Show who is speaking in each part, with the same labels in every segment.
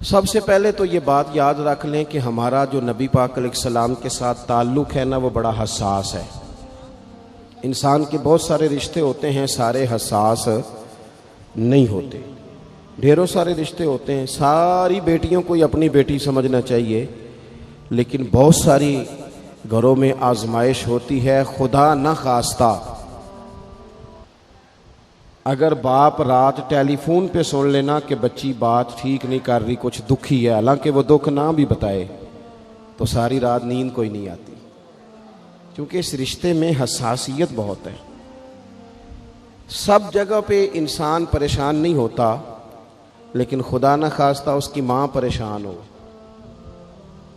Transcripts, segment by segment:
Speaker 1: سب سے پہلے تو یہ بات یاد رکھ لیں کہ ہمارا جو نبی پاک علیہ السلام کے ساتھ تعلق ہے نا، وہ بڑا حساس ہے۔ انسان کے بہت سارے رشتے ہوتے ہیں، سارے حساس نہیں ہوتے۔ ڈھیروں سارے رشتے ہوتے ہیں، ساری بیٹیوں کو اپنی بیٹی سمجھنا چاہیے، لیکن بہت ساری گھروں میں آزمائش ہوتی ہے۔ خدا نہ خواستہ اگر باپ رات ٹیلی فون پہ سن لینا کہ بچی بات ٹھیک نہیں کر رہی، کچھ دکھی ہے، حالانکہ وہ دکھ نہ بھی بتائے، تو ساری رات نیند کوئی نہیں آتی، کیونکہ اس رشتے میں حساسیت بہت ہے۔ سب جگہ پہ انسان پریشان نہیں ہوتا، لیکن خدا نہ خواستہ اس کی ماں پریشان ہو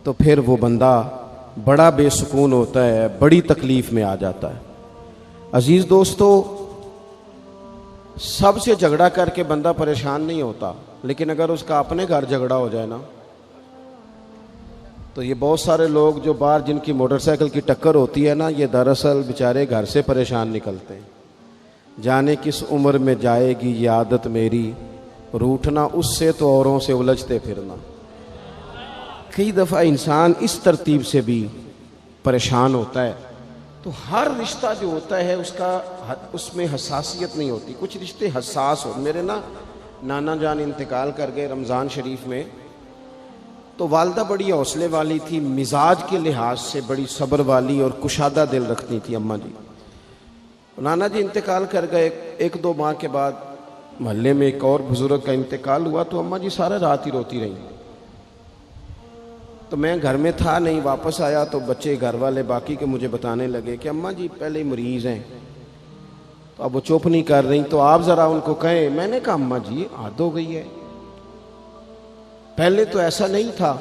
Speaker 1: تو پھر وہ بندہ بڑا بے سکون ہوتا ہے، بڑی تکلیف میں آ جاتا ہے۔ عزیز دوستو، سب سے جھگڑا کر کے بندہ پریشان نہیں ہوتا، لیکن اگر اس کا اپنے گھر جھگڑا ہو جائے نا، تو یہ بہت سارے لوگ جو باہر جن کی موٹر سائیکل کی ٹکر ہوتی ہے نا، یہ دراصل بیچارے گھر سے پریشان نکلتے ہیں۔ جانے کس عمر میں جائے گی یہ عادت میری، روٹھنا اس سے تو اوروں سے الجھتے پھرنا۔ کئی دفعہ انسان اس ترتیب سے بھی پریشان ہوتا ہے۔ تو ہر رشتہ جو ہوتا ہے اس میں حساسیت نہیں ہوتی، کچھ رشتے حساس ہوتے۔ میرے نانا جان انتقال کر گئے رمضان شریف میں، تو والدہ بڑی حوصلے والی تھی، مزاج کے لحاظ سے بڑی صبر والی اور کشادہ دل رکھتی تھی اماں جی۔ نانا جی انتقال کر گئے، ایک دو ماہ کے بعد محلے میں ایک اور بزرگ کا انتقال ہوا، تو اماں جی سارا رات ہی روتی رہیں۔ تو میں گھر میں تھا نہیں، واپس آیا تو بچے گھر والے باقی کے مجھے بتانے لگے کہ اماں جی پہلے ہی مریض ہیں، تو اب وہ چپ نہیں کر رہی، تو آپ ذرا ان کو کہیں۔ میں نے کہا اماں جی عادت ہو گئی ہے، پہلے تو ایسا نہیں تھا۔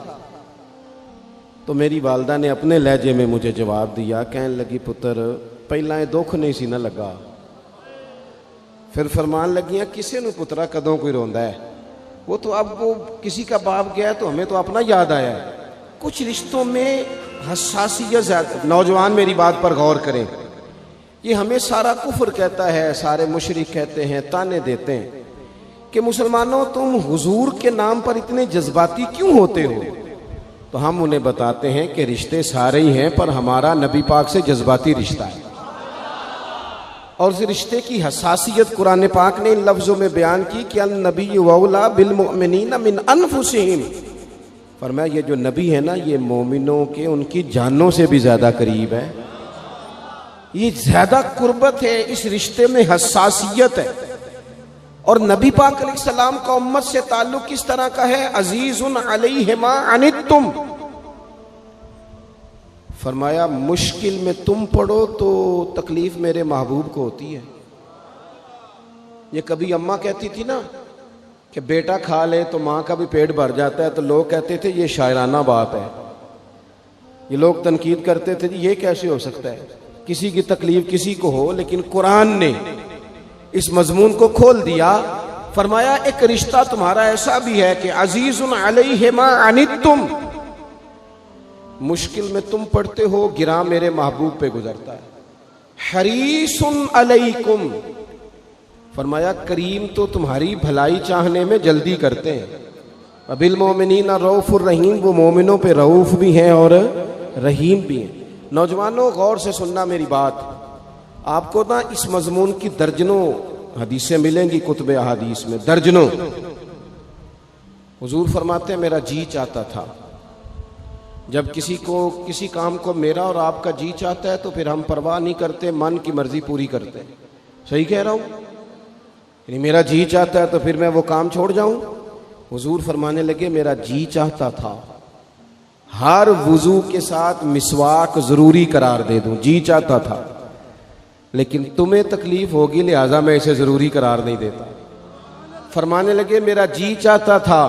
Speaker 1: تو میری والدہ نے اپنے لہجے میں مجھے جواب دیا، کہنے لگی پتر پہلا یہ دکھ نہیں سی نہ لگا، پھر فرمان لگیاں کسے نو پترا کدوں کوئی روندا ہے، وہ تو اب وہ کسی کا باپ گیا تو ہمیں تو اپنا یاد آیا ہے۔ کچھ رشتوں میں حساسیت زیادہ۔ نوجوان میری بات پر غور کریں، یہ ہمیں سارا کفر کہتا ہے، سارے مشرک کہتے ہیں، تانے دیتے ہیں کہ مسلمانوں تم حضور کے نام پر اتنے جذباتی کیوں ہوتے ہو؟ تو ہم انہیں بتاتے ہیں کہ رشتے سارے ہی ہیں، پر ہمارا نبی پاک سے جذباتی رشتہ ہے، اور اس رشتے کی حساسیت قرآن پاک نے ان لفظوں میں بیان کی کہ النبی اولیٰ بالمؤمنین من انفسہم۔ فرمایا یہ جو نبی ہے نا، یہ مومنوں کے ان کی جانوں سے بھی زیادہ قریب ہے، یہ زیادہ قربت ہے، اس رشتے میں حساسیت ہے۔ اور نبی پاک علیہ السلام کا امت سے تعلق کس طرح کا ہے؟ عزیز علیہ ما عنتم۔ فرمایا مشکل میں تم پڑو تو تکلیف میرے محبوب کو ہوتی ہے۔ یہ کبھی اماں کہتی تھی نا کہ بیٹا کھا لے تو ماں کا بھی پیٹ بھر جاتا ہے، تو لوگ کہتے تھے یہ شاعرانہ بات ہے، یہ لوگ تنقید کرتے تھے یہ کیسے ہو سکتا ہے، کسی کی تکلیف کسی کو ہو۔ لیکن قرآن نے اس مضمون کو کھول دیا، فرمایا ایک رشتہ تمہارا ایسا بھی ہے کہ عزیز علیہ ما عنتم، مشکل میں تم پڑتے ہو، گراں میرے محبوب پہ گزرتا ہے۔ حریص علیکم، فرمایا کریم تو تمہاری بھلائی چاہنے میں جلدی کرتے ہیں۔ بالمؤمنین رؤوف الرحیم، وہ مومنوں پہ رؤوف بھی ہیں اور رحیم بھی ہیں۔ نوجوانوں غور سے سننا میری بات، آپ کو نا اس مضمون کی درجنوں حدیثیں ملیں گی کتب احادیث میں، درجنوں۔ حضور فرماتے ہیں میرا جی چاہتا تھا، جب کسی کام کو میرا اور آپ کا جی چاہتا ہے تو پھر ہم پرواہ نہیں کرتے، من کی مرضی پوری کرتے ہیں۔ صحیح کہہ رہا ہوں؟ یعنی میرا جی چاہتا ہے تو پھر میں وہ کام چھوڑ جاؤں؟ حضور فرمانے لگے میرا جی چاہتا تھا ہر وضو کے ساتھ مسواک ضروری قرار دے دوں، جی چاہتا تھا، لیکن تمہیں تکلیف ہوگی لہٰذا میں اسے ضروری قرار نہیں دیتا۔ فرمانے لگے میرا جی چاہتا تھا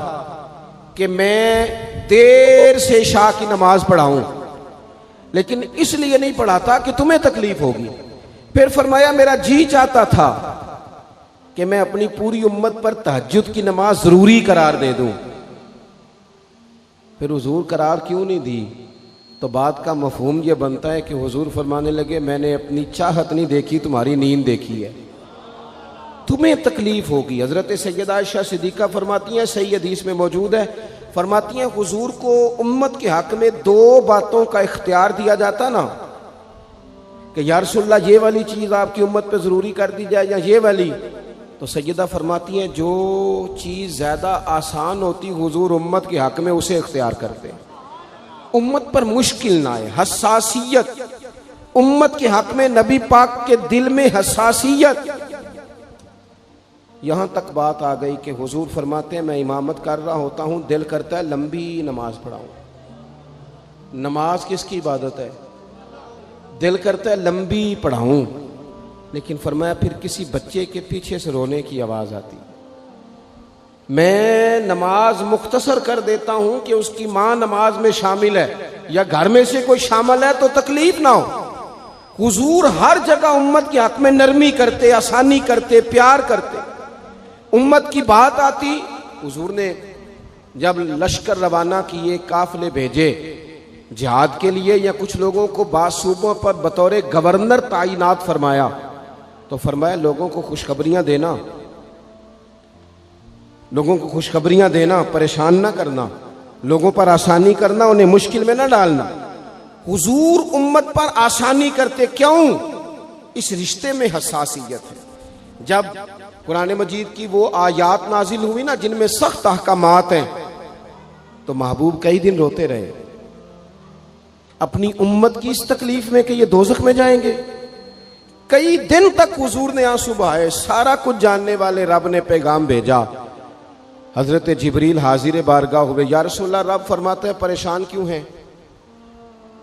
Speaker 1: کہ میں دیر سے عشاء کی نماز پڑھاؤں، لیکن اس لیے نہیں پڑھاتا کہ تمہیں تکلیف ہوگی۔ پھر فرمایا میرا جی چاہتا تھا کہ میں اپنی پوری امت پر تہجد کی نماز ضروری قرار دے دوں۔ پھر حضور قرار کیوں نہیں دی؟ تو بات کا مفہوم یہ بنتا ہے کہ حضور فرمانے لگے میں نے اپنی چاہت نہیں دیکھی، تمہاری نیند دیکھی ہے۔ تمہیں تکلیف ہوگی. حضرت سیدہ عائشہ صدیقہ فرماتی ہیں, صحیح حدیث میں موجود ہے, فرماتی ہیں حضور کو امت کے حق میں 2 باتوں کا اختیار دیا جاتا نا, کہ یا رسول اللہ یہ والی چیز آپ کی امت پہ ضروری کر دی جائے یا یہ والی, تو سیدہ فرماتی ہیں جو چیز زیادہ آسان ہوتی حضور امت کے حق میں اسے اختیار کرتے, امت پر مشکل نہ آئے. حساسیت امت کے حق میں, نبی پاک کے دل میں حساسیت. یہاں تک بات آ گئی کہ حضور فرماتے ہیں میں امامت کر رہا ہوتا ہوں, دل کرتا ہے لمبی نماز پڑھاؤں. نماز کس کی عبادت ہے؟ دل کرتا ہے لمبی پڑھاؤں, لیکن فرمایا پھر کسی بچے کے پیچھے سے رونے کی آواز آتی, میں نماز مختصر کر دیتا ہوں کہ اس کی ماں نماز میں شامل ہے یا گھر میں سے کوئی شامل ہے تو تکلیف نہ ہو. حضور ہر جگہ امت کے حق میں نرمی کرتے, آسانی کرتے, پیار کرتے. امت کی بات آتی, حضور نے جب لشکر روانہ کیے, قافلے بھیجے جہاد کے لیے, یا کچھ لوگوں کو بعض صوبوں پر بطور گورنر تعینات فرمایا, تو فرمایا لوگوں کو خوشخبریاں دینا, لوگوں کو خوشخبریاں دینا, پریشان نہ کرنا, لوگوں پر آسانی کرنا, انہیں مشکل میں نہ ڈالنا. حضور امت پر آسانی کرتے, کیوں؟ اس رشتے میں حساسیت ہے. جب قرآن مجید کی وہ آیات نازل ہوئی نا جن میں سخت احکامات ہیں, تو محبوب کئی دن روتے رہے اپنی امت کی اس تکلیف میں کہ یہ دوزخ میں جائیں گے. کئی دن تک حضور نے آنسو بہائے. سارا کچھ جاننے والے رب نے پیغام بھیجا, حضرت جبریل حاضر بارگاہ ہوئے, یا رسول اللہ رب فرماتے ہیں پریشان کیوں ہیں؟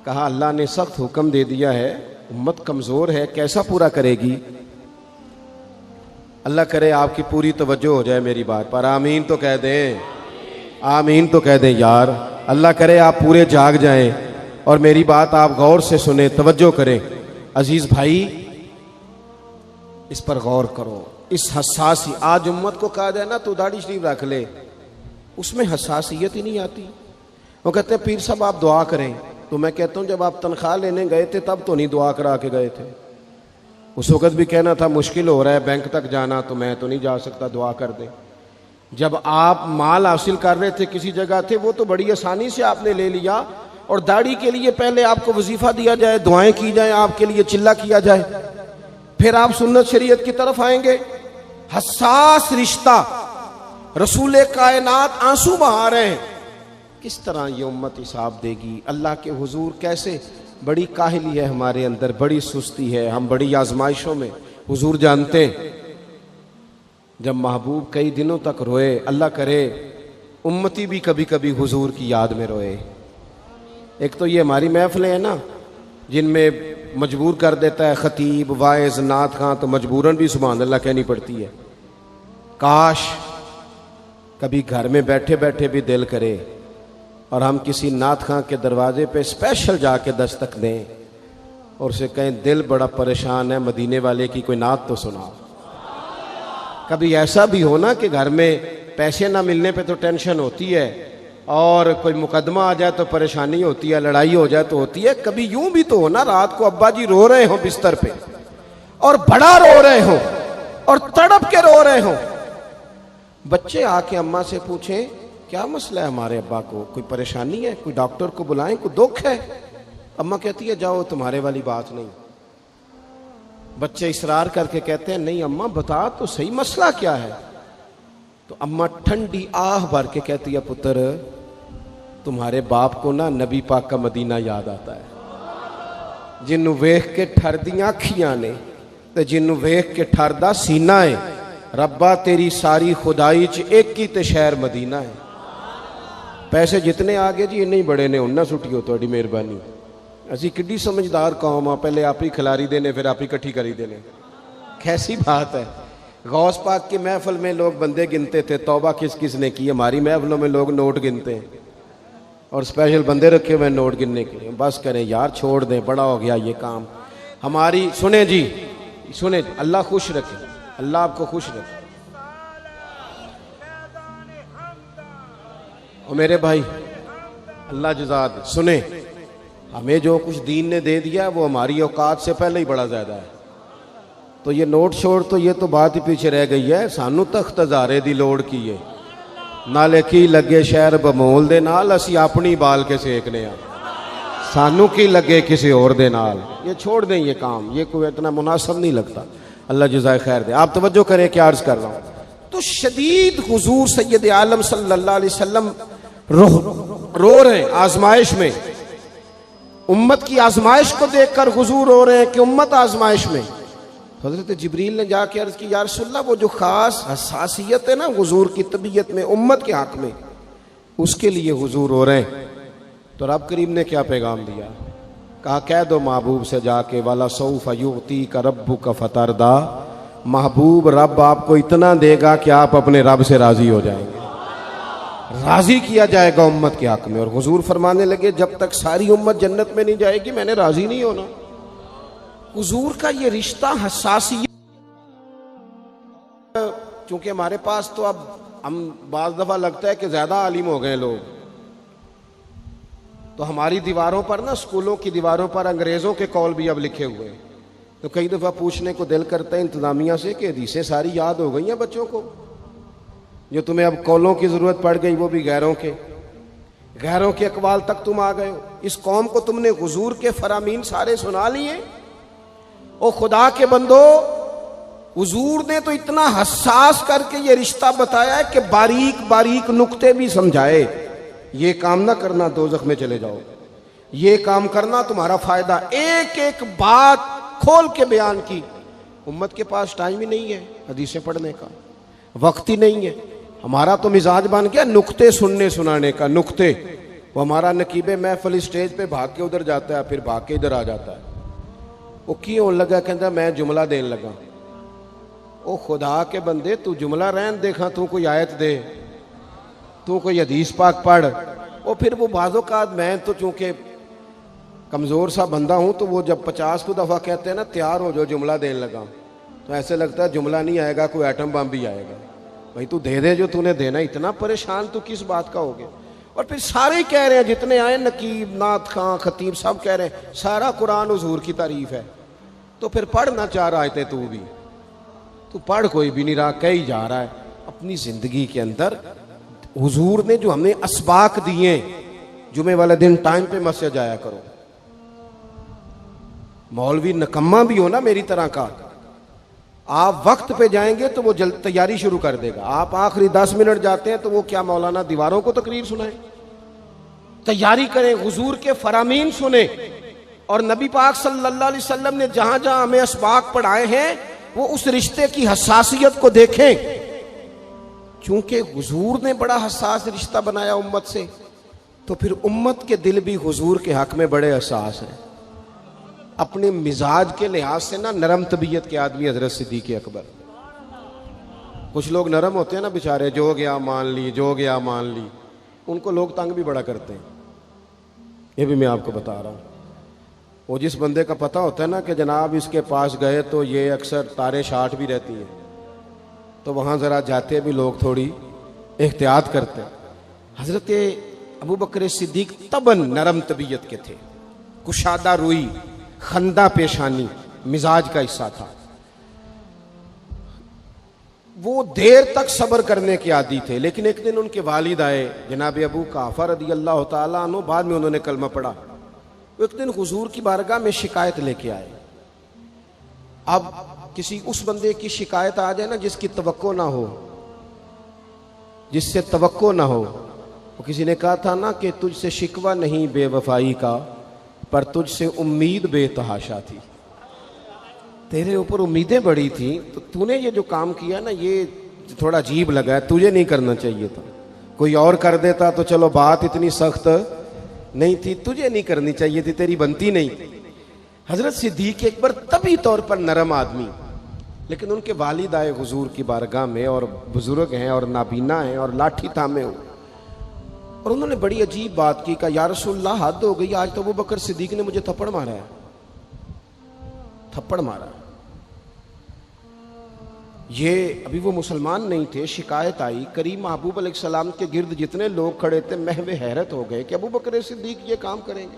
Speaker 1: کہا اللہ نے سخت حکم دے دیا ہے, امت کمزور ہے, کیسا پورا کرے گی؟ اللہ کرے آپ کی پوری توجہ ہو جائے میری بات پر, آمین تو کہہ دیں, آمین تو کہہ دیں یار. اللہ کرے آپ پورے جاگ جائیں اور میری بات آپ غور سے سنیں, توجہ کریں. عزیز بھائی اس پر غور کرو. اس حساسی, آج امت کو کہا جائے نا تو داڑھی شریف رکھ لے, اس میں حساسیت ہی نہیں آتی. وہ کہتے ہیں پیر صاحب آپ دعا کریں, تو میں کہتا ہوں جب آپ تنخواہ لینے گئے تھے تب تو نہیں دعا کرا کے گئے تھے. اس وقت بھی کہنا تھا مشکل ہو رہا ہے بینک تک جانا, تو میں تو نہیں جا سکتا, دعا کر دیں. جب آپ مال حاصل کر رہے تھے کسی جگہ تھے, وہ تو بڑی آسانی سے آپ نے لے لیا, اور داڑھی کے لیے پہلے آپ کو وظیفہ دیا جائے, دعائیں کی جائیں, آپ کے لیے چلہ کیا جائے, پھر آپ سنت شریعت کی طرف آئیں گے. حساس رشتہ, رسول کائنات آنسو بہا رہے ہیں. کس طرح یہ امت حساب دے گی اللہ کے حضور؟ کیسے؟ بڑی کاہلی ہے ہمارے اندر, بڑی سستی ہے, ہم بڑی آزمائشوں میں. حضور جانتے ہیں جب محبوب کئی دنوں تک روئے, اللہ کرے امتی بھی کبھی کبھی حضور کی یاد میں روئے. ایک تو یہ ہماری محفلیں ہیں نا جن میں مجبور کر دیتا ہے خطیب, واعظ, نعت خواں, تو مجبوراً بھی سبحان اللہ کہنی پڑتی ہے. کاش کبھی گھر میں بیٹھے بیٹھے بھی دل کرے اور ہم کسی نعت خواں کے دروازے پہ اسپیشل جا کے دستک دیں اور اسے کہیں دل بڑا پریشان ہے, مدینے والے کی کوئی نعت تو سناؤ. کبھی ایسا بھی ہونا کہ گھر میں پیسے نہ ملنے پہ تو ٹینشن ہوتی ہے, اور کوئی مقدمہ آ جائے تو پریشانی ہوتی ہے, لڑائی ہو جائے تو ہوتی ہے. کبھی یوں بھی تو ہونا رات کو ابا جی رو رہے ہوں بستر پہ, اور بڑا رو رہے ہوں اور تڑپ کے رو رہے ہوں. بچے آ کے اماں سے پوچھیں کیا مسئلہ ہے ہمارے ابا کو, کوئی پریشانی ہے, کوئی ڈاکٹر کو بلائیں, کوئی دکھ ہے؟ اماں کہتی ہے جاؤ تمہارے والی بات نہیں. بچے اصرار کر کے کہتے ہیں نہیں اماں بتا تو صحیح مسئلہ کیا ہے. تو اماں ٹھنڈی آہ بھر کے کہتی ہے پتر تمہارے باپ کو نا نبی پاک کا مدینہ یاد آتا ہے, جنوں ویکھ کے ٹھردیاں اکھیاں نے تے جنوں ویکھ کے ٹھردا سینہ ہے. ربا تیری ساری خدائی چ ایک ہی تے شہر مدینہ ہے. پیسے جتنے آگے جی انہیں بڑے نے انہاں سٹیو تہاڈی مہربانی. اسی کڈی سمجھدار قوم آ, پہلے آپ ہی کھلاری دینے پھر آپ ہی کٹھی کری دینے. کیسی بات ہے. غوث پاک کی محفل میں لوگ بندے گنتے تھے, توبہ کس کس نے کی. ہماری محفلوں میں لوگ نوٹ گنتے ہیں اور اسپیشل بندے رکھے ہوئے نوٹ گننے کے لیے. بس کریں یار, چھوڑ دیں, بڑا ہو گیا یہ کام ہماری. سنیں جی سنیں, اللہ خوش رکھے, اللہ آپ کو خوش رکھے. اور میرے بھائی اللہ جزا دے, سنیں ہمیں جو کچھ دین نے دے دیا وہ ہماری اوقات سے پہلے ہی بڑا زیادہ ہے. تو یہ نوٹ چھوڑ تو یہ تو بات ہی پیچھے رہ گئی ہے. سانو تخت ہزارے دی لوڑ کی ہے, نالے کی لگے شہر بمول دے نال اسی اپنی بال کے سیکنے ہیں, سانو کی لگے کسی اور دے نال. یہ چھوڑ دیں یہ کام, یہ کوئی اتنا مناسب نہیں لگتا. اللہ جزائے خیر دے. آپ توجہ کریں کیا عرض کر رہا ہوں. تو شدید حضور سید عالم صلی اللہ علیہ وسلم رو رہے ہیں آزمائش میں, امت کی آزمائش کو دیکھ کر حضور رو رہے ہیں کہ امت آزمائش میں. حضرت جبریل نے جا کے عرض کی یا رسول اللہ وہ جو خاص حساسیت ہے نا حضور کی طبیعت میں امت کے حق میں, اس کے لیے حضور رو رہے ہیں. تو رب کریم نے کیا پیغام دیا؟ کہا کہہ دو محبوب سے جا کے وَلَسَوْفَ يُعْطِيكَ رَبُّكَ فَتَرْضَىٰ, محبوب رب آپ کو اتنا دے گا کہ آپ اپنے رب سے راضی ہو جائیں گے. راضی کیا جائے گا امت کے حق میں. اور حضور فرمانے لگے جب تک ساری امت جنت میں نہیں جائے گی میں نے راضی نہیں ہونا. حضور کا یہ رشتہ حساسیت, چونکہ ہمارے پاس تو اب ہم بعض دفعہ لگتا ہے کہ زیادہ عالم ہو گئے لوگ, تو ہماری دیواروں پر نا, اسکولوں کی دیواروں پر انگریزوں کے قول بھی اب لکھے ہوئے ہیں. تو کئی دفعہ پوچھنے کو دل کرتا ہے انتظامیہ سے کہ حدیثیں ساری یاد ہو گئی ہیں بچوں کو, جو تمہیں اب قولوں کی ضرورت پڑ گئی وہ بھی غیروں کے اقوال تک تم آ گئے ہو. اس قوم کو تم نے حضور کے فرامین سارے سنا لیے. او خدا کے بندو, حضور نے تو اتنا حساس کر کے یہ رشتہ بتایا ہے کہ باریک باریک نقطے بھی سمجھائے. یہ کام نہ کرنا دوزخ میں چلے جاؤ, یہ کام کرنا تمہارا فائدہ. ایک ایک بات کھول کے بیان کی. امت کے پاس ٹائم ہی نہیں ہے حدیثیں پڑھنے کا, وقت ہی نہیں ہے. ہمارا تو مزاج بن گیا نقطے سننے سنانے کا. نقطے, وہ ہمارا نقیب محفل اسٹیج پہ بھاگ کے ادھر جاتا ہے, پھر بھاگ کے ادھر آ جاتا ہے. وہ کیوں ہونے لگا, کہتا میں جملہ دین لگا. او خدا کے بندے, تو جملہ رہن دیکھا, تو کوئی آیت دے, تو کوئی حدیث پاک پڑھ. اور پھر وہ بعض اوقات, میں تو چونکہ کمزور سا بندہ ہوں, تو وہ جب 50 کو دفعہ کہتے ہیں نا تیار ہو جو جملہ دین لگا, تو ایسے لگتا ہے جملہ نہیں آئے گا, کوئی ایٹم بم بھی آئے گا. بھائی تو دے دے جو تو نے دینا, اتنا پریشان تو کس بات کا ہو گیا. اور پھر سارے کہہ رہے ہیں جتنے آئے, نقیب, نعت خاں, خطیب, سب کہہ رہے ہیں سارا قرآن حضور کی تعریف ہے. تو پھر پڑھنا چاہ رہا ہے تو بھی, تو پڑھ کوئی بھی نہیں رہا, کہی جا رہا ہے. اپنی زندگی کے اندر حضور نے جو ہمیں اسباق دیے, جمعے والے دن ٹائم پہ مسجد جایا کرو. مولوی نکمہ بھی ہو نا میری طرح کا, آپ وقت پہ جائیں گے تو وہ جلد تیاری شروع کر دے گا. آپ آخری 10 منٹ جاتے ہیں تو وہ کیا مولانا دیواروں کو تقریر سنائیں. تیاری کریں, حضور کے فرامین سنیں. اور نبی پاک صلی اللہ علیہ وسلم نے جہاں جہاں ہمیں اسباق پڑھائے ہیں وہ اس رشتے کی حساسیت کو دیکھیں. چونکہ حضور نے بڑا حساس رشتہ بنایا امت سے, تو پھر امت کے دل بھی حضور کے حق میں بڑے حساس ہیں. اپنے مزاج کے لحاظ سے نا نرم طبیعت کے آدمی حضرت صدیق اکبر. کچھ لوگ نرم ہوتے ہیں نا بیچارے, جو گیا مان لی, جو گیا مان لی, ان کو لوگ تنگ بھی بڑا کرتے ہیں. یہ بھی میں آپ کو بتا رہا ہوں. وہ جس بندے کا پتہ ہوتا ہے نا کہ جناب اس کے پاس گئے تو یہ اکثر تارے شاٹ بھی رہتی ہیں, تو وہاں ذرا جاتے بھی لوگ تھوڑی احتیاط کرتے. حضرت ابو بکر صدیق طبعاً نرم طبیعت کے تھے, کشادہ روئی, خندہ پیشانی مزاج کا حصہ تھا. وہ دیر تک صبر کرنے کے عادی تھے. لیکن ایک دن ان کے والد آئے, جناب ابو قحافہ رضی اللہ تعالیٰ عنہ, بعد میں انہوں نے کلمہ پڑھا. وہ ایک دن حضور کی بارگاہ میں شکایت لے کے آئے. اب کسی اس بندے کی شکایت آ جائے نا جس کی توقع نہ ہو, جس سے توقع نہ ہو. وہ کسی نے کہا تھا نا کہ تجھ سے شکوہ نہیں بے وفائی کا, پر تجھ سے امید بے تحاشا تھی. تیرے اوپر امیدیں بڑی تھیں, تو نے یہ جو کام کیا نا یہ تھوڑا عجیب لگا ہے, تجھے نہیں کرنا چاہیے تھا. کوئی اور کر دیتا تو چلو بات اتنی سخت نہیں تھی, تجھے نہیں کرنی چاہیے تھی, تیری بنتی نہیں. حضرت صدیق اکبر طبی طور پر نرم آدمی, لیکن ان کے والد آئے حضور کی بارگاہ میں, اور بزرگ ہیں اور نابینا ہیں اور لاٹھی تھامے ہو, اور انہوں نے بڑی عجیب بات کی. کہا یا رسول اللہ حد ہو گئی, آج تو ابو بکر صدیق نے مجھے تھپڑ مارا ہے, تھپڑ مارا. یہ ابھی وہ مسلمان نہیں تھے. شکایت آئی, کریم محبوب علیہ السلام کے گرد جتنے لوگ کھڑے تھے محو حیرت ہو گئے کہ ابو بکر صدیق یہ کام کریں گے.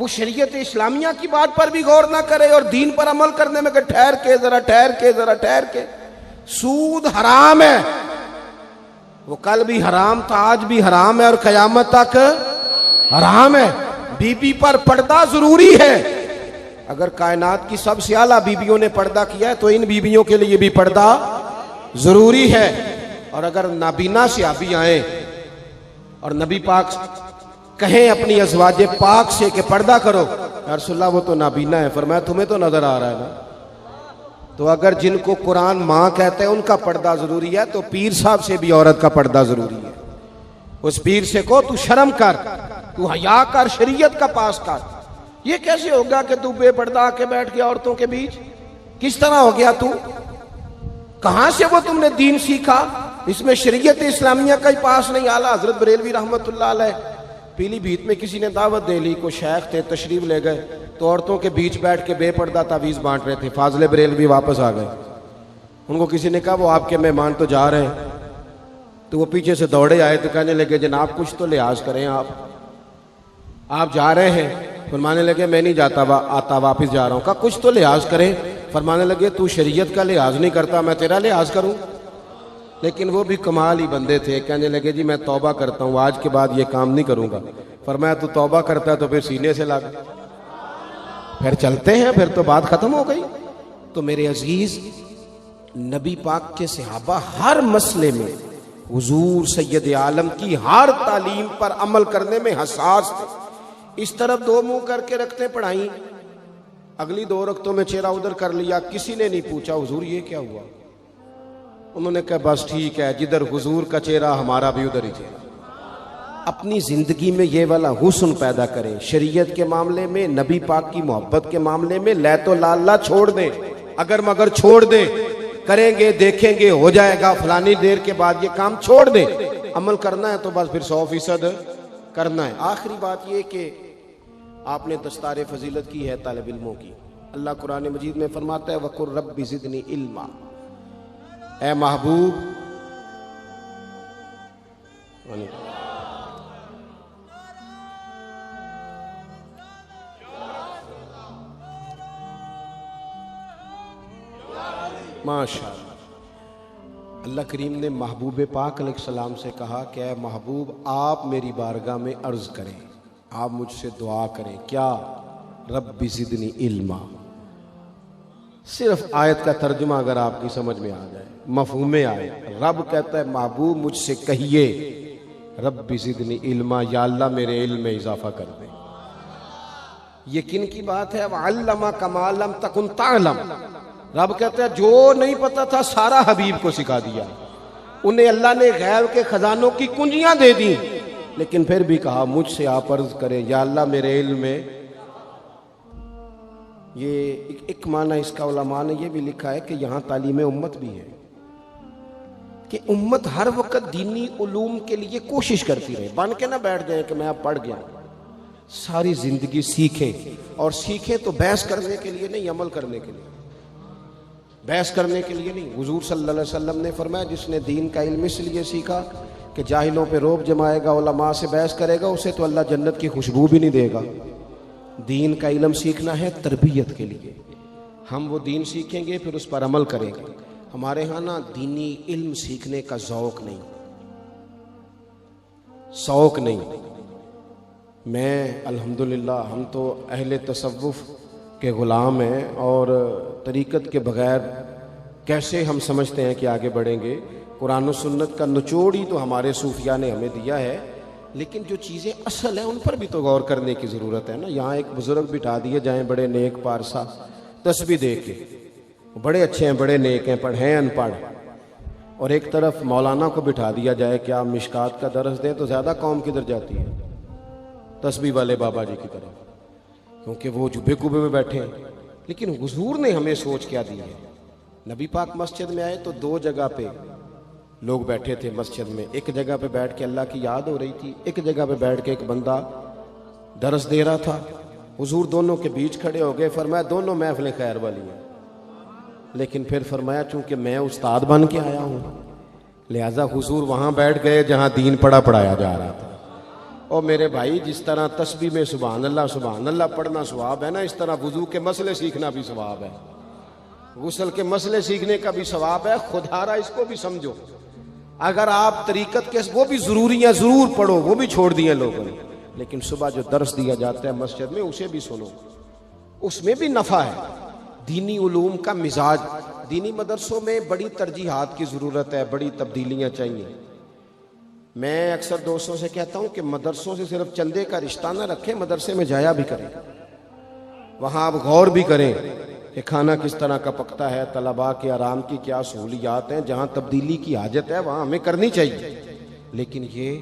Speaker 1: وہ شریعت اسلامیہ کی بات پر بھی غور نہ کرے اور دین پر عمل کرنے میں کہ ٹھہر کے ذرا ٹھہر کے سود حرام ہے، وہ کل بھی حرام تھا، آج بھی حرام ہے اور قیامت تک حرام ہے۔ بی بی پر پردہ ضروری ہے، اگر کائنات کی سب سے اعلیٰ بیویوں نے پردہ کیا ہے تو ان بیویوں کے لیے بھی پردہ ضروری ہے۔ اور اگر نابینا صحابی آئیں اور نبی پاک کہیں اپنی ازواج پاک سے کہ پردہ کرو، یا رسول اللہ وہ تو نابینا ہے، فرمایا تمہیں تو نظر آ رہا ہے نا۔ تو اگر جن کو قرآن ماں کہتے ہیں ان کا پردہ ضروری ہے تو پیر صاحب سے بھی عورت کا پردہ ضروری ہے۔ اس پیر سے کہو تو شرم کر، تو حیا کر، شریعت کا پاس کر۔ یہ کیسے ہوگا کہ تو بے پردہ آ کے بیٹھ گیا عورتوں کے بیچ؟ کس طرح ہو گیا تو؟ کہاں سے وہ تم نے دین سیکھا؟ اس میں شریعت اسلامیہ کا ہی پاس نہیں۔ اعلیٰ حضرت بریلوی رحمت اللہ علیہ پیلی بھیت میں کسی نے دعوت دے لی، کوئی شیخ تھے تشریف لے گئے تو عورتوں کے بیچ بیٹھ کے بے پردہ تعویذ بانٹ رہے تھے۔ فاضل بریلوی واپس آ گئے، ان کو کسی نے کہا وہ آپ کے مہمان تو جا رہے ہیں، تو وہ پیچھے سے دوڑے آئے تو کہنے لگے جناب کچھ تو لحاظ کریں، آپ جا رہے ہیں؟ فرمانے لگے میں نہیں جاتا آتا، واپس جا رہا ہوں۔ کہا کچھ تو لحاظ کریں۔ فرمانے لگے تو شریعت کا لحاظ نہیں کرتا، میں تیرا لحاظ کروں؟ لیکن وہ بھی کمال ہی بندے تھے، کہنے لگے جی میں توبہ کرتا ہوں، آج کے بعد یہ کام نہیں کروں گا۔ فرمایا تو توبہ کرتا ہے تو پھر سینے سے لگ، پھر چلتے ہیں، پھر تو بات ختم ہو گئی۔ تو میرے عزیز، نبی پاک کے صحابہ ہر مسئلے میں حضور سید عالم کی ہر تعلیم پر عمل کرنے میں حساس تھے۔ اس طرف دو منہ کر کے رکھتے پڑھائیں، اگلی 2 رکعتوں میں چہرہ ادھر کر لیا، کسی نے نہیں پوچھا حضور یہ کیا ہوا؟ انہوں نے کہا بس ٹھیک ہے، جدھر حضور کا چہرہ ہمارا بھی ادھر ہی چہرہ۔ اپنی زندگی میں یہ والا حسن پیدا کریں، شریعت کے معاملے میں، نبی پاک کی محبت کے معاملے میں لیت و لالا چھوڑ دیں، اگر مگر چھوڑ دیں، کریں گے دیکھیں گے ہو جائے گا فلانی دیر کے بعد، یہ کام چھوڑ دیں۔ عمل کرنا ہے تو بس پھر 100% کرنا ہے۔ آخری بات یہ کہ آپ نے دستار فضیلت کی ہے طالب علموں کی۔ اللہ قرآن مجید میں فرماتا ہے وَقُلْ رَبِّ زِدْنِی عِلْمًا، اے محبوب ماشاء اللہ کریم نے محبوب پاک علیہ السلام سے کہا کہ اے محبوب آپ میری بارگاہ میں عرض کریں، آپ مجھ سے دعا کریں، کیا؟ رب زدنی علما۔ صرف آیت کا ترجمہ اگر آپ کی سمجھ میں آ جائے، مفہوم آیت، رب کہتا ہے محبوب مجھ سے کہیے رب زدنی علما، یا اللہ میرے علم میں اضافہ کر دیں۔ یہ کن کی بات ہے؟ وَعَلَّمَكَ مَا لَمْ تَكُنْ تَعْلَمْ۔ رب کہتا ہے جو نہیں پتا تھا سارا حبیب کو سکھا دیا، انہیں اللہ نے غیب کے خزانوں کی کنجیاں دے دیں، لیکن پھر بھی کہا مجھ سے آپ عرض کریں یا اللہ میرے علم میں۔ یہ ایک معنی اس کا علماء نے یہ بھی لکھا ہے کہ یہاں تعلیم امت بھی ہے، کہ امت ہر وقت دینی علوم کے لیے کوشش کرتی رہے، بن کے نہ بیٹھ جائیں کہ میں اب پڑھ گیا، ساری زندگی سیکھیں، اور سیکھیں تو بحث کرنے کے لیے نہیں، عمل کرنے کے لیے، بحث کرنے کے لیے نہیں۔ حضور صلی اللہ علیہ وسلم نے فرمایا جس نے دین کا علم اس لیے سیکھا کہ جاہلوں پہ روب جمائے گا، علماء سے بحث کرے گا، اسے تو اللہ جنت کی خوشبو بھی نہیں دے گا۔ دین کا علم سیکھنا ہے تربیت کے لیے، ہم وہ دین سیکھیں گے پھر اس پر عمل کریں گے۔ ہمارے ہاں نا دینی علم سیکھنے کا ذوق نہیں، شوق نہیں۔ میں الحمدللہ ہم تو اہل تصوف کے غلام ہیں، اور طریقت کے بغیر کیسے ہم سمجھتے ہیں کہ آگے بڑھیں گے؟ قرآن و سنت کا نچوڑ ہی تو ہمارے صوفیاء نے ہمیں دیا ہے، لیکن جو چیزیں اصل ہیں ان پر بھی تو غور کرنے کی ضرورت ہے نا۔ یہاں ایک بزرگ بٹھا دیے جائیں بڑے نیک پارسا، تسبیح دے کے، بڑے اچھے ہیں، بڑے نیک ہیں، پڑھیں ان پڑھ، اور ایک طرف مولانا کو بٹھا دیا جائے کہ آپ مشکات کا درس دیں، تو زیادہ قوم کدھر جاتی ہے؟ تسبیح والے بابا جی کی طرف، کیونکہ وہ جبے کبے میں بیٹھے ہیں۔ لیکن حضور نے ہمیں سوچ کیا دی ہے؟ نبی پاک مسجد میں آئے تو 2 جگہ پہ لوگ بیٹھے تھے مسجد میں، ایک جگہ پہ بیٹھ کے اللہ کی یاد ہو رہی تھی، ایک جگہ پہ بیٹھ کے ایک بندہ درس دے رہا تھا۔ حضور دونوں کے بیچ کھڑے ہو گئے، فرمایا دونوں محفلیں خیر والی ہیں، لیکن پھر فرمایا چونکہ میں استاد بن کے آیا ہوں، لہٰذا حضور وہاں بیٹھ گئے جہاں دین پڑھایا جا رہا تھا۔ اور میرے بھائی جس طرح تسبیح میں سبحان اللہ پڑھنا ثواب ہے نا، اس طرح وضو کے مسئلے سیکھنا بھی ثواب ہے، غسل کے مسئلے سیکھنے کا بھی ثواب ہے۔ خدا را اس کو بھی سمجھو، اگر آپ طریقت کے وہ بھی ضروریاں ضرور پڑھو، وہ بھی چھوڑ دیے لوگوں نے، لیکن صبح جو درس دیا جاتا ہے مسجد میں اسے بھی سنو، اس میں بھی نفع ہے۔ دینی علوم کا مزاج، دینی مدرسوں میں بڑی ترجیحات کی ضرورت ہے، بڑی تبدیلیاں چاہیے۔ میں اکثر دوستوں سے کہتا ہوں کہ مدرسوں سے صرف چندے کا رشتہ نہ رکھیں، مدرسے میں جایا بھی کریں، وہاں آپ غور بھی کریں کہ کھانا کس طرح کا پکتا ہے، طلباء کے آرام کی کیا سہولیات ہیں، جہاں تبدیلی کی حاجت ہے وہاں ہمیں کرنی چاہیے۔ لیکن یہ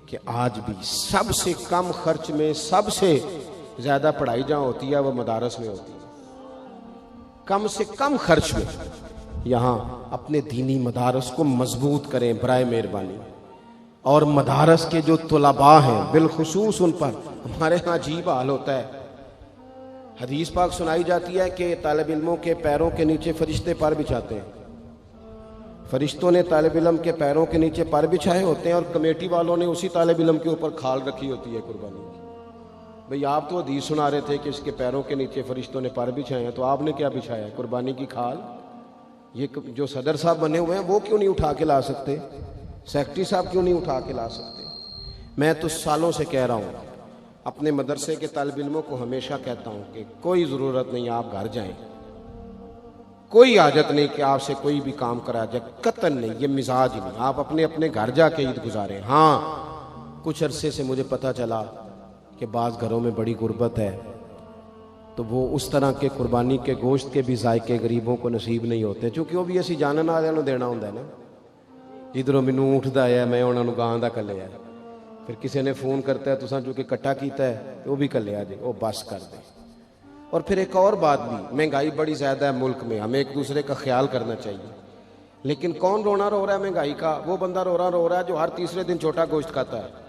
Speaker 1: کہ آج بھی سب سے کم خرچ میں سب سے زیادہ پڑھائی جہاں ہوتی ہے وہ مدارس میں ہوتی ہے، کم سے کم خرچ میں۔ یہاں اپنے دینی مدارس کو مضبوط کریں برائے مہربانی، اور مدارس کے جو طلباء ہیں بالخصوص ان پر ہمارے ہاں عجیب حال ہوتا ہے۔ حدیث پاک سنائی جاتی ہے کہ طالب علموں کے پیروں کے نیچے فرشتے پر بچھاتے ہیں، فرشتوں نے طالب علم کے پیروں کے نیچے پر بچھائے ہوتے ہیں، اور کمیٹی والوں نے اسی طالب علم کے اوپر کھال رکھی ہوتی ہے قربانی کی۔ بھئی آپ تو حدیث سنا رہے تھے کہ اس کے پیروں کے نیچے فرشتوں نے پر بچھائے ہیں، تو آپ نے کیا بچھایا ہے؟ قربانی کی کھال۔ یہ جو صدر صاحب بنے ہوئے ہیں وہ کیوں نہیں اٹھا کے لا سکتے؟ سیکرٹری صاحب کیوں نہیں اٹھا کے لا سکتے؟ میں تو سالوں سے کہہ رہا ہوں، اپنے مدرسے کے طالب علموں کو ہمیشہ کہتا ہوں کہ کوئی ضرورت نہیں آپ گھر جائیں، کوئی حاجت نہیں کہ آپ سے کوئی بھی کام کرا جائے، قطعاً نہیں، یہ مزاج نہیں، آپ اپنے اپنے گھر جا کے عید گزاریں۔ ہاں کچھ عرصے سے مجھے پتہ چلا کہ بعض گھروں میں بڑی غربت ہے، تو وہ اس طرح کے قربانی کے گوشت کے بھی ذائقے غریبوں کو نصیب نہیں ہوتے، چونکہ وہ بھی اسی جانن والوں نوں دینا ہوندا ہے نا، جدھروں مینوں اٹھدا ہے میں انہاں نوں گاں دا کلیا ہے، پھر کسی نے فون کرتا ہے تساں جو کہ کٹا کیتا ہے تو وہ بھی کلیا جے، وہ بس کر دے۔ اور پھر ایک اور بات بھی، مہنگائی بڑی زیادہ ہے ملک میں، ہمیں ایک دوسرے کا خیال کرنا چاہیے، لیکن کون رونا رو رہا ہے مہنگائی کا؟ وہ بندہ رو رہا ہے جو ہر تیسرے دن چھوٹا گوشت کھاتا ہے۔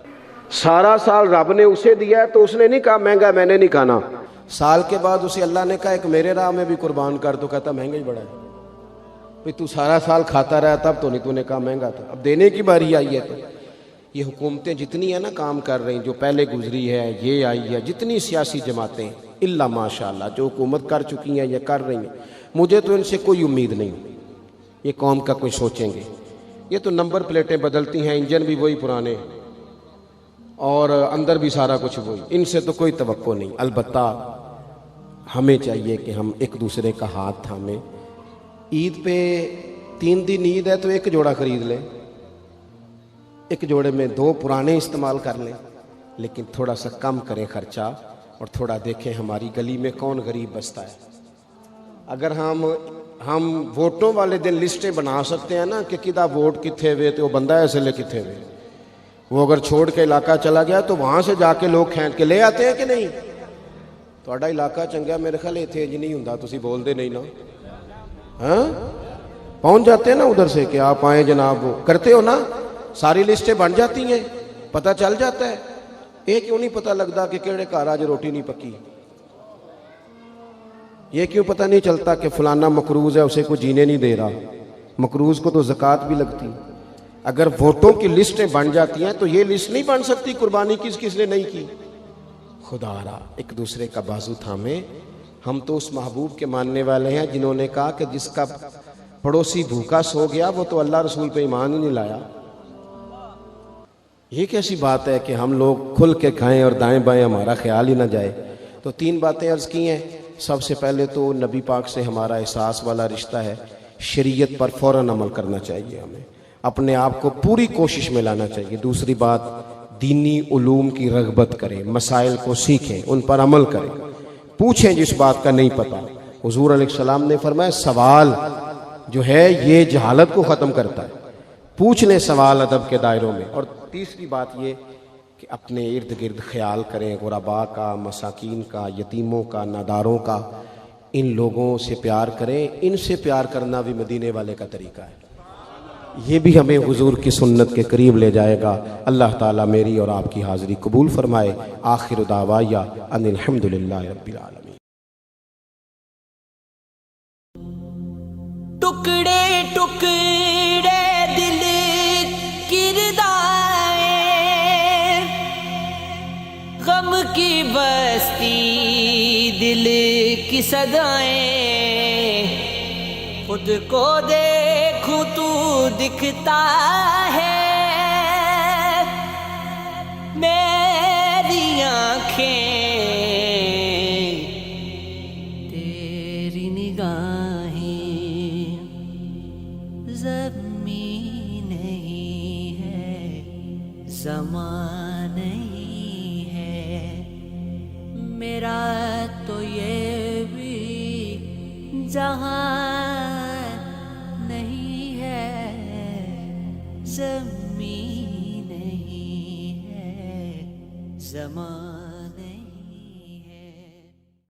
Speaker 1: سارا سال رب نے اسے دیا ہے تو اس نے نہیں کہا مہنگا میں نے نہیں کھانا، سال کے بعد اسے اللہ نے کہا ایک میرے راہ میں بھی قربان کر، تو کہتا مہنگا ہی بڑا ہے۔ بھئی تو سارا سال کھاتا رہا تب تو نہیں، تو نے کہا مہنگا تھا، اب دینے کی باری آئی ہے۔ تو یہ حکومتیں جتنی ہیں نا کام کر رہی ہیں، جو پہلے گزری ہے، یہ آئی ہے، جتنی سیاسی جماعتیں اللہ ماشاءاللہ جو حکومت کر چکی ہیں یا کر رہی ہیں، مجھے تو ان سے کوئی امید نہیں یہ قوم کا کوئی سوچیں گے۔ یہ تو نمبر پلیٹیں بدلتی ہیں، انجن بھی وہی پرانے اور اندر بھی سارا کچھ وہی، ان سے تو کوئی توقع نہیں۔ البتہ ہمیں چاہیے کہ ہم ایک دوسرے کا ہاتھ تھامیں۔ عید پہ 3 دن عید ہے تو ایک جوڑا خرید لیں، ایک جوڑے میں 2 پرانے استعمال کر لیں، لیکن تھوڑا سا کم کریں خرچہ، اور تھوڑا دیکھیں ہماری گلی میں کون غریب بستا ہے۔ اگر ہم ووٹوں والے دن لسٹیں بنا سکتے ہیں نا کہ کدا ووٹ کتھے ہوئے تو وہ بندہ ایسے لے کتھے ہوئے، وہ اگر چھوڑ کے علاقہ چلا گیا تو وہاں سے جا کے لوگ کھینچ کے لے آتے ہیں کہ نہیں؟ تھوڑا علاقہ چنگا، میرے خیال ایتھے جی نہیں ہوندا، تسی بول دے نہیں نا، ہاں پہنچ جاتے ہیں نا ادھر سے کہ آپ آئیں جناب، وہ کرتے ہو نا، ساری لسٹیں بن جاتی ہیں، پتہ چل جاتا ہے۔ یہ کیوں نہیں پتہ لگتا کہ کیڑے گھر آج روٹی نہیں پکی؟ یہ کیوں پتہ نہیں چلتا کہ فلانا مقروض ہے اسے کوئی جینے نہیں دے رہا؟ مقروض کو تو زکوٰۃ بھی لگتی۔ اگر ووٹوں کی لسٹیں بن جاتی ہیں تو یہ لسٹ نہیں بن سکتی قربانی کس کس نے نہیں کی۔ خدا را ایک دوسرے کا بازو تھامیں۔ ہم تو اس محبوب کے ماننے والے ہیں جنہوں نے کہا کہ جس کا پڑوسی بھوکا سو گیا وہ تو اللہ رسول پہ ایمان ہی نہیں لایا۔ یہ کیسی بات ہے کہ ہم لوگ کھل کے کھائیں اور دائیں بائیں ہمارا خیال ہی نہ جائے؟ تو 3 باتیں عرض کی ہیں۔ سب سے پہلے تو نبی پاک سے ہمارا احساس والا رشتہ ہے، شریعت پر فوراً عمل کرنا چاہیے، ہمیں اپنے آپ کو پوری کوشش میں لانا چاہیے۔ دوسری بات، دینی علوم کی رغبت کریں، مسائل کو سیکھیں، ان پر عمل کریں، پوچھیں جس بات کا نہیں پتہ۔ حضور علیہ السلام نے فرمایا سوال جو ہے یہ جہالت کو ختم کرتا ہے، پوچھ لیں سوال ادب کے دائروں میں۔ اور تیسری بات یہ کہ اپنے ارد گرد خیال کریں، غرباء کا، مساکین کا، یتیموں کا، ناداروں کا، ان لوگوں سے پیار کریں۔ ان سے پیار کرنا بھی مدینے والے کا طریقہ ہے، یہ بھی ہمیں حضور کی سنت کے قریب لے جائے گا۔ اللہ تعالیٰ میری اور آپ کی حاضری قبول فرمائے۔ آخر دعوایا ان الحمدللہ رب العالمین۔
Speaker 2: ٹکڑے ٹکڑے دل گردائے کی صدائیں، خود کو دیکھوں تو دکھتا ہے، میری آنکھیں تیری نگاہیں، زمین نہیں ہے زمان نہیں ہے، میرا تو یہ بھی جہاں نہیں ہے، زمین نہیں ہے زمان